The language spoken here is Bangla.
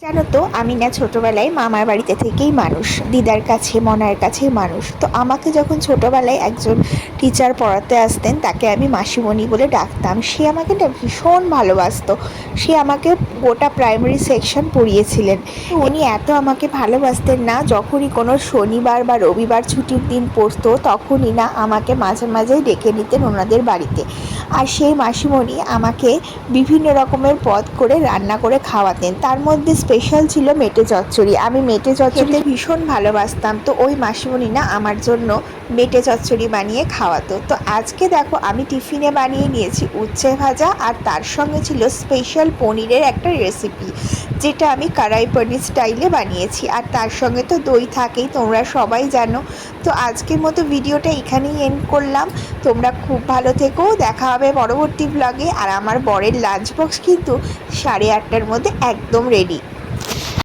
জানো তো আমি না ছোটবেলায় মামার বাড়িতে থেকেই মানুষ, দিদার কাছে মনার কাছে মানুষ। তো আমাকে যখন ছোটবেলায় একজন টিচার পড়াতে আসতেন তাকে আমি মাসিমণি বলে ডাকতাম। সে আমাকে না ভীষণ ভালোবাসতো। সে আমাকে গোটা প্রাইমারি সেকশন পড়িয়েছিলেন। তো উনি এত আমাকে ভালোবাসতেন না, যখনই কোনো শনিবার বা রবিবার ছুটির দিন পড়তো তখনই না আমাকে মাঝে মাঝেই ডেকে নিতেন ওনাদের বাড়িতে। আর সেই মাসিমণি আমাকে বিভিন্ন রকমের পদ করে রান্না করে খাওয়াতেন। তার মধ্যে স্পেশাল ছিল মেটে চচ্চড়ি। আমি মেটে চচ্চড়ি খেতে ভীষণ ভালোবাসতাম। তো ওই মাসিমণি না আমার জন্য মেটে চচ্চড়ি বানিয়ে খাওয়াতো। তো আজকে দেখো আমি টিফিনে বানিয়ে নিয়েছি উচ্ছে ভাজা, আর তার সঙ্গে ছিল স্পেশাল পনিরের একটা রেসিপি, যেটা আমি কড়াই পনির স্টাইলে বানিয়েছি। আর তার সঙ্গে তো দই থাকেই, তোমরা সবাই জানো। তো আজকের মতো ভিডিওটা এখানেই এন্ড করলাম। তোমরা খুব ভালো থেকো, দেখা হবে পরবর্তী ব্লগে। আর আমার বরের লাঞ্চ বক্স কিন্তু 8:30টার মধ্যে একদম রেডি।